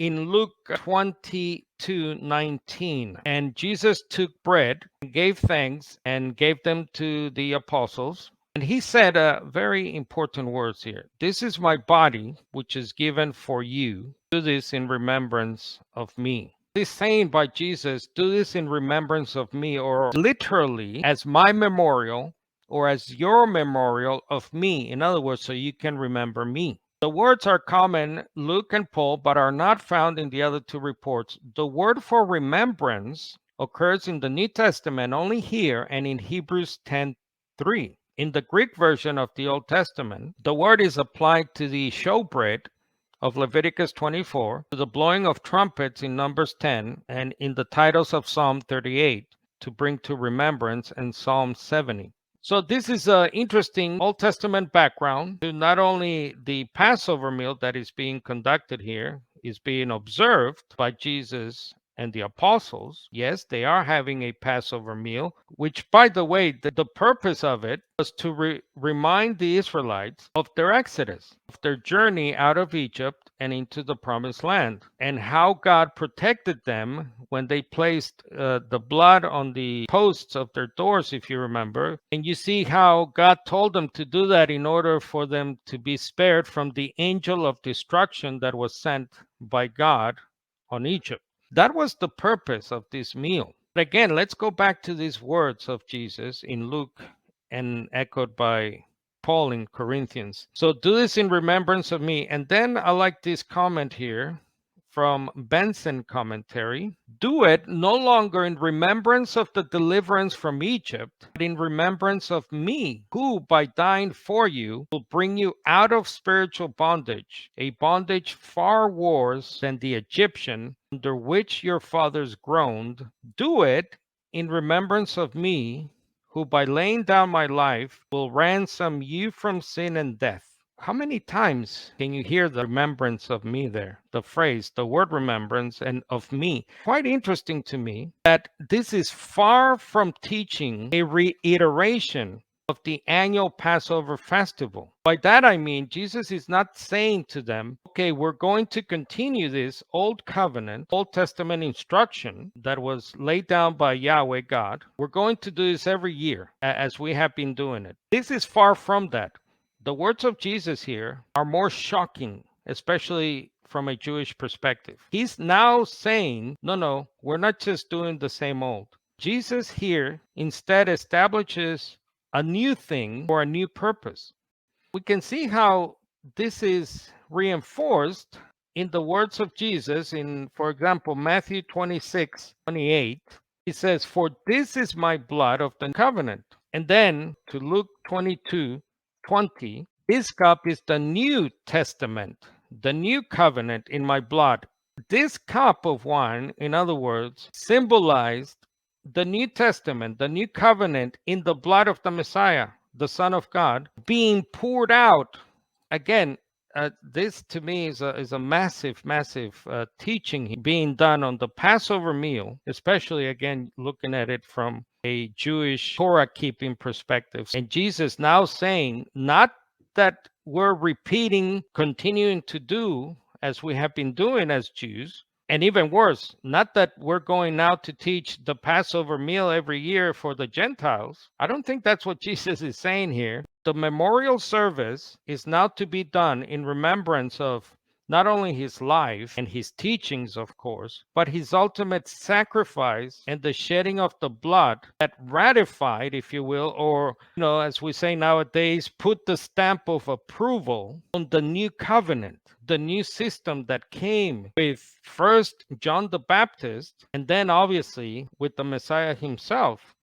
in Luke 22:19. And Jesus took bread, gave thanks, and gave them to the apostles. And he said very important words here. This is my body, which is given for you. Do this in remembrance of me. This saying by Jesus, do this in remembrance of me, or literally as my memorial or as your memorial of me. In other words, so you can remember me. The words are common, Luke and Paul, but are not found in the other two reports. The word for remembrance occurs in the New Testament only here and in Hebrews 10:3. In the Greek version of the Old Testament, the word is applied to the showbread of Leviticus 24, to the blowing of trumpets in Numbers 10, and in the titles of Psalm 38, to bring to remembrance, and Psalm 70. So this is an interesting Old Testament background to not only the Passover meal that is being conducted here, is being observed by Jesus and the apostles. Yes, they are having a Passover meal, which, by the way, the purpose of it was to remind the Israelites of their exodus, of their journey out of Egypt and into the promised land, and how God protected them when they placed the blood on the posts of their doors, if you remember. And you see how God told them to do that in order for them to be spared from the angel of destruction that was sent by God on Egypt. That was the purpose of this meal. But again, let's go back to these words of Jesus in Luke and echoed by Paul in Corinthians. So do this in remembrance of me. And then I like this comment here from Benson commentary. Do it no longer in remembrance of the deliverance from Egypt, but in remembrance of me, who by dying for you will bring you out of spiritual bondage, a bondage far worse than the Egyptian under which your fathers groaned. Do it in remembrance of me, who by laying down my life will ransom you from sin and death. How many times can you hear the remembrance of me there? The phrase, the word remembrance and of me. Quite interesting to me that this is far from teaching a reiteration of the annual Passover festival. By that I mean, Jesus is not saying to them, okay, we're going to continue this old covenant, Old Testament instruction that was laid down by Yahweh God. We're going to do this every year as we have been doing it. This is far from that. The words of Jesus here are more shocking, especially from a Jewish perspective. He's now saying, no, we're not just doing the same old. Jesus here instead establishes a new thing for a new purpose. We can see how this is reinforced in the words of Jesus in, for example, Matthew 26:28. He says, for this is my blood of the covenant. And then to Luke 22:20, this cup is the New Testament, the new covenant in my blood. This cup of wine, in other words, symbolized the New Testament, the new covenant in the blood of the Messiah, the Son of God, being poured out. Again, this to me is a massive teaching being done on the Passover meal, especially again looking at it from a Jewish Torah keeping perspective. And Jesus now saying, not that we're repeating, continuing to do as we have been doing as Jews, and even worse, not that we're going now to teach the Passover meal every year for the Gentiles. I don't think that's what Jesus is saying here. The memorial service is now to be done in remembrance of not only his life and his teachings, of course, but his ultimate sacrifice and the shedding of the blood that ratified, if you will, or, as we say nowadays, put the stamp of approval on the new covenant, the new system that came with first John the Baptist and then obviously with the Messiah himself.